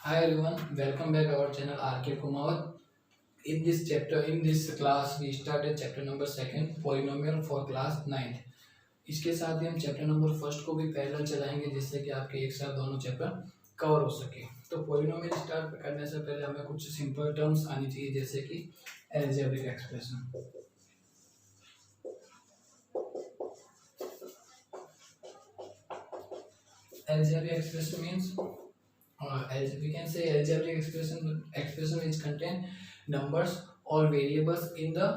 Hi everyone, welcome back our channel RK Kumar. In this class, we started chapter number second, polynomial for class 9th. इसके साथ ही हम chapter number first को भी parallel चलाएंगे जिससे कि आपके एक साथ दोनों चैप्टर कवर हो सके। तो पोलिनोमियल स्टार्ट करने से पहले हमें कुछ सिंपल टर्म्स आनी चाहिए जैसे कि algebraic expression. Algebraic expression means as we can say algebraic expression which contain numbers or variables in the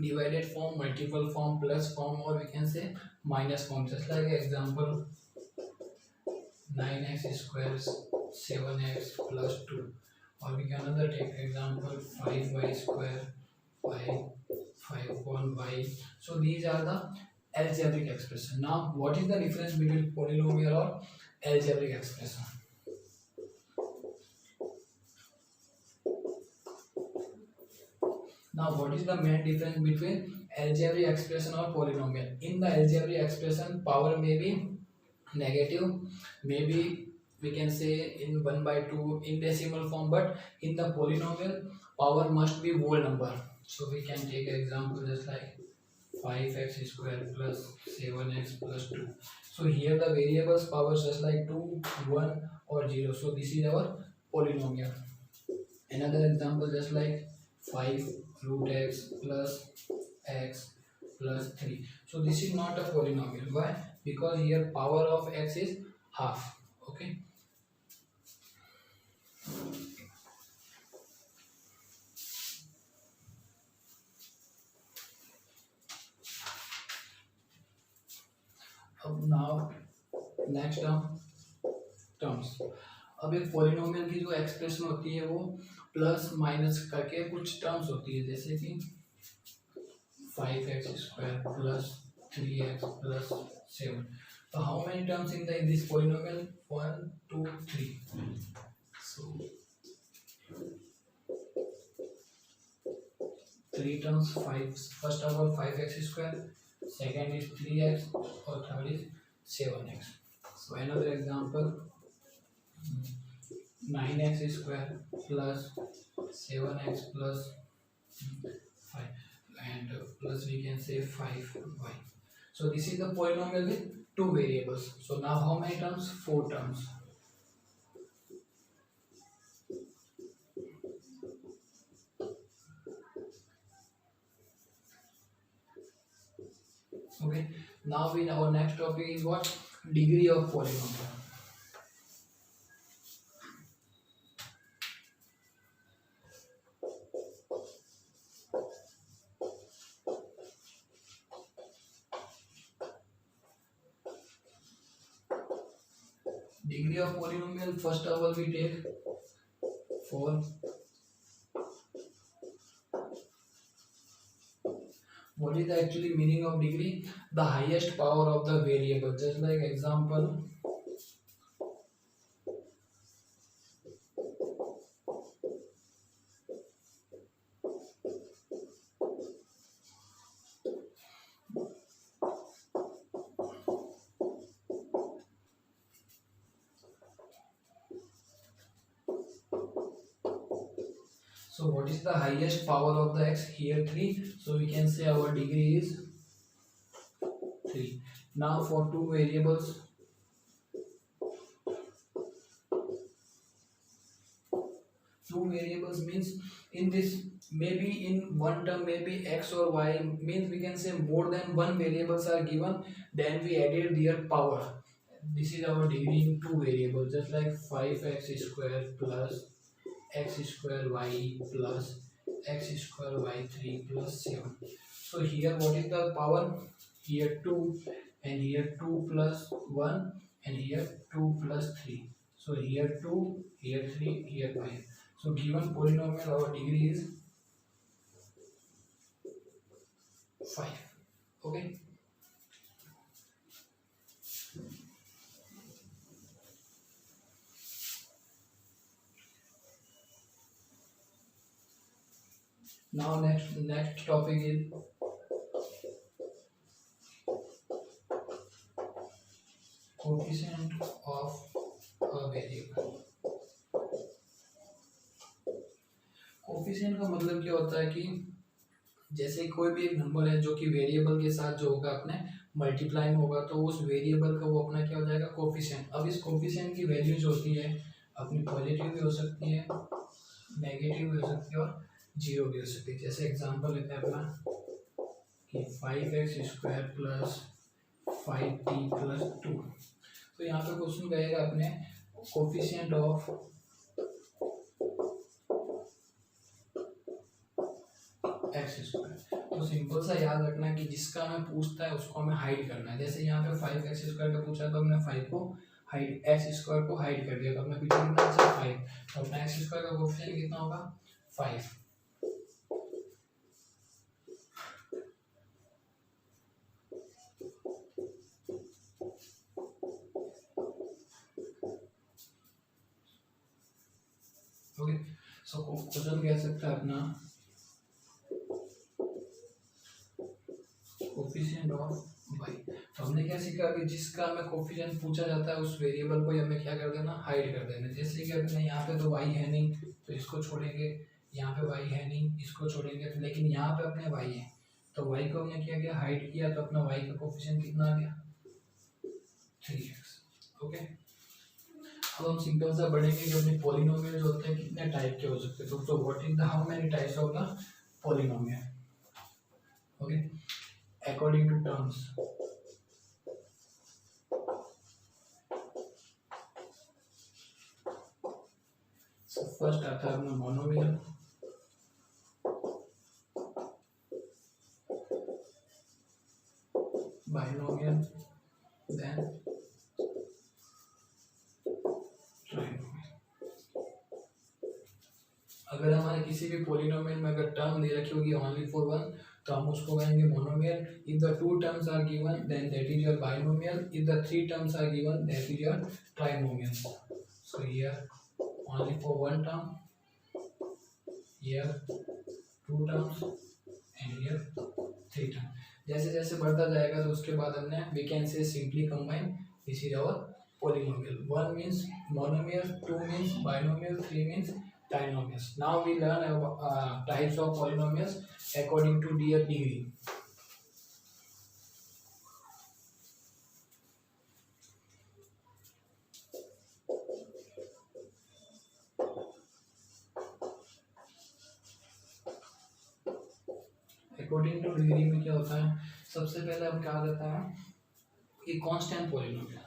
divided form, multiple form, plus form, or we can say minus form. Just like example 9x square 7x plus 2, or we can another take example 5y square 5 1y. So these are the algebraic expression. Now what is the difference between polynomial or algebraic expression? Now what is the main difference between algebraic expression or polynomial? In the algebraic expression, power may be negative, maybe we can say in 1 by 2 in decimal form, but in the polynomial power must be whole number. So we can take example just like 5x square plus 7x plus 2. So here the variables powers just like 2 1 or 0. So this is our polynomial. Another example just like 5 root x plus 3. So this is not a polynomial. Why? Because here power of x is half. Okay. अब now next terms. अब एक polynomial की जो expression होती है वो plus minus करके कुछ टर्म्स होती है जैसे कि 5x square plus 3x plus 7. So how many terms in this polynomial? 1 2 3. So 3 terms. 5 first of all 5x square, second is 3x, or third is 7x. So another example 9x square plus 7x plus 5, and plus we can say 5y. So this is the polynomial with two variables. So now how many terms? 4 terms. Okay. Now in our next topic is what? Degree of polynomial. Degree of polynomial, first of all we take 4. What is the actually meaning of degree? The highest power of the variable. Just like example so what is the highest power of the x? Here 3. So we can say our degree is 3. Now for two variables, means in this maybe in one term maybe x or y, means we can say more than one variables are given, then we added their power. This is our degree in two variables, just like 5x square plus x square y plus x square y3 plus 7. So here what is the power? Here 2, and here 2 plus 1, and here 2 plus 3. So here 2, here 3, here 5. So given polynomial our degree is 5. Okay. Now next topic is coefficient of a variable. Coefficient का मतलब क्या होता है कि जैसे कोई भी एक नंबर है जो कि वेरिएबल के साथ जो होगा अपने मल्टीप्लाई में होगा, तो उस वेरिएबल का वो अपना क्या हो जाएगा, कोफिशिएंट। अब इस कोफिशिएंट की वैल्यू जो होती है अपनी पॉजिटिव भी हो सकती है, नेगेटिव भी हो सकती है और जीरो भी हो सकती है। जैसे एग्जांपल लेते हैं अपना कि 5x² प्लस 5t प्लस 2। तो यहाँ पे क्वेश्चन कहेगा अपने कोफिशिएंट ऑफ x²। तो सिंपल सा याद रखना है कि जिसका हमें पूछता है उसको हमें हाइड करना है। जैसे यहाँ पे 5x² का पूछा तो हमने 5 को हाइड, x² को हाइड कर दिया, तो अपना पीछे कितना बचा 5, तो अपना x² का कोफिशिएंट कितना होगा 5। ओके, सो क्वेश्चन कह सकता है अपना कोफिशिएंट ऑफ y। तो हमने क्या सीखा कि जिसका हमें कोफिशिएंट पूछा जाता है उस वेरिएबल को हमें क्या कर देना, हाइड कर देना। जैसे कि अपने यहाँ पे तो y है नहीं तो इसको छोड़ेंगे, यहाँ पे y है नहीं इसको छोड़ेंगे, लेकिन यहाँ पे अपने y है तो y को हमने क्या किया, हाइड किया, तो अपना y का कोफिशिएंट कितना आ गया 3x। ओके, अब हम सिंपल सा बढ़ेंगे कि अपने पॉलिनोमियल जो होते हैं कितने टाइप के हो सकते हैं। तो what is the how many types of the polynomial. Okay, according to terms. First आता है अपना मोनोमियल, बाइनोमियल, देन ट्राइनोमियल। अगर हमारे किसी भी पॉलिनोमियल में अगर टर्म दे रखी होगी ओनली फॉर वन तो हम उसको कहेंगे monomial. If the two terms are given then that is your binomial. If the three terms are given that is your trinomial. So here only for one term, here two terms and here three terms। जैसे जैसे बढ़ता जाएगा तो उसके बाद हमने we can say simply combine, this is our polynomial। one means monomial, two means binomial, three means trinomials। now we learn types of polynomials according to their degree। According two degree में क्या होता है, सबसे पहले हम क्या देता है कि constant polynomial.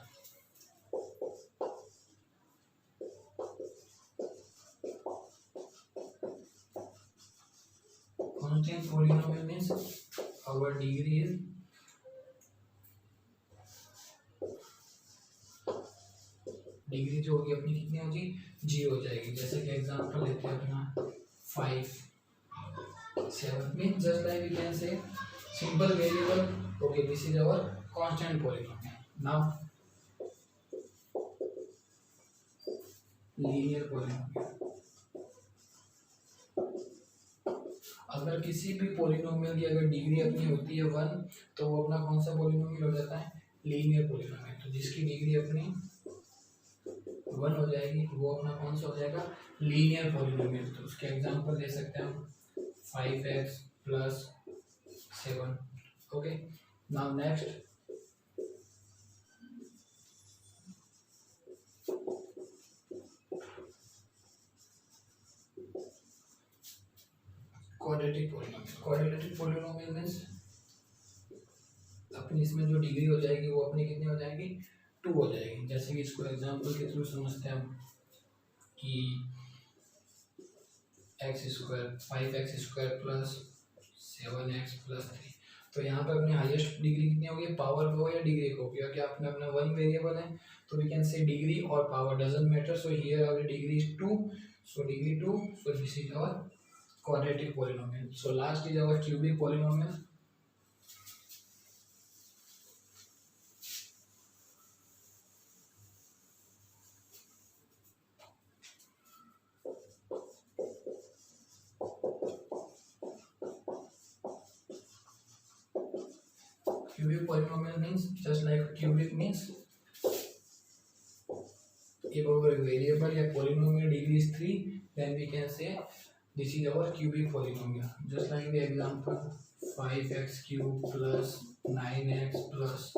Constant polynomial means our degree is degree जो होगी अपनी कितनी होगी, जी हो जाएगी। जैसे कि एग्जांपल लेते हैं अपना 5 7 means just like we can say simple variable। okay, this is our constant polynomial। now linear polynomial। अगर किसी भी पॉलिनोमियल की अगर डिग्री अपनी होती है 1 तो वो अपना कौन सा पॉलिनोमियल हो जाता है, लीनियर पॉलिनोमियल। तो जिसकी डिग्री अपनी 1 हो जाएगी वो अपना कौन सा हो जाएगा, लीनियर पॉलिनोमियल। तो उसके एग्जांपल दे सकते हैं हम 5x plus 7। okay, now next quadratic polynomial। quadratic polynomial means अपनी इसमें जो डिग्री हो जाएगी वो अपनी कितनी हो जाएगी, 2 हो जाएगी। जैसे कि इसको एग्जांपल के थ्रू समझते हैं हम कि x² 5x² plus 7x plus 3। तो यहाँ पे अपनी हाईएस्ट डिग्री कितनी होगी, पावर को या डिग्री को, क्योंकि आपने अपना वन वेरिएबल है तो वी कैन से डिग्री और power doesn't matter. So here our degree is 2, so degree 2, so this is our quadratic polynomial. So last is our cubic polynomial. Cubic polynomial means just like cubic means if our variable या polynomial degree is 3 then we can say this is our cubic polynomial. Just like the example 5x cube plus 9x plus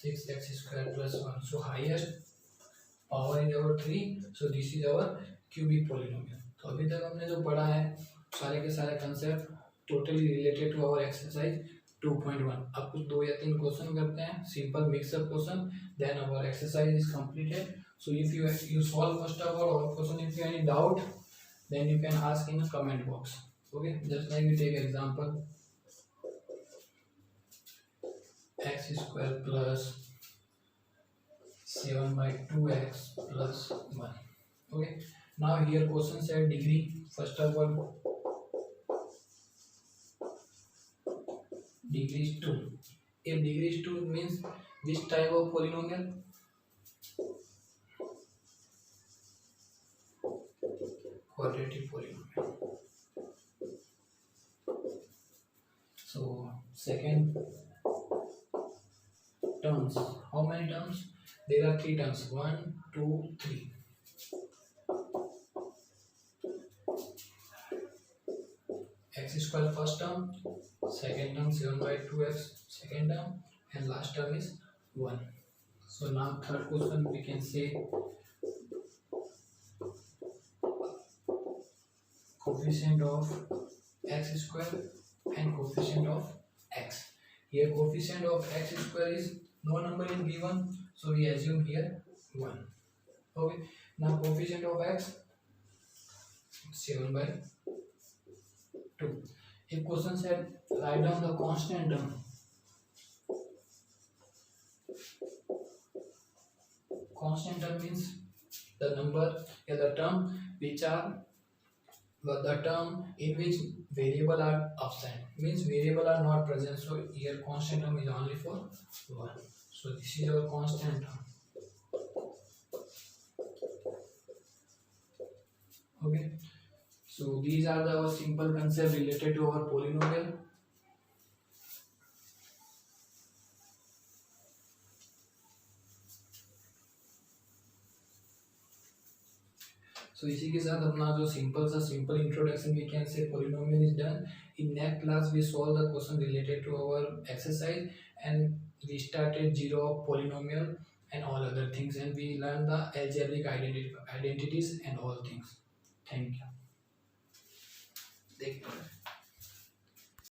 6x square plus 1. So highest power is our 3. So this is our cubic polynomial. तो अभी तक हमने जो पढ़ा है सारे के सारे concept totally related to our exercise 2.1. अब कुछ 2 या 3 क्वेश्चन करते हैं, simple mix up question, then our exercise is completed. So if you solve first of all question, if you have any doubt, then you can ask in the comment box. Okay, just like we take example x square plus 7 by 2x plus 1. Okay, now here question said degree. First of all, degree is 2. If degree is 2 means which type of polynomial? Quadratic polynomial. So second terms, how many terms? There are 3 terms, 1 2 3. X square first term, second term 7 by 2x second term, and last term is 1. So now third question we can say coefficient of x square and coefficient of x. Here coefficient of x square is no number is given, so we assume here 1. Okay, now coefficient of x 7 by 2. If question said write down the constant term, constant term means the number or the term which are the term in which variable are absent, means variable are not present. So here constant term is only for 1. So this is our constant term. Okay, so these are the simple concepts related to our polynomial. So इसी के साथ अपना जो simple introduction we can say polynomial is done. In next class we solve the question related to our exercise, and we started zero of polynomial and all other things, and we learn the algebraic identities and all things. Thank you.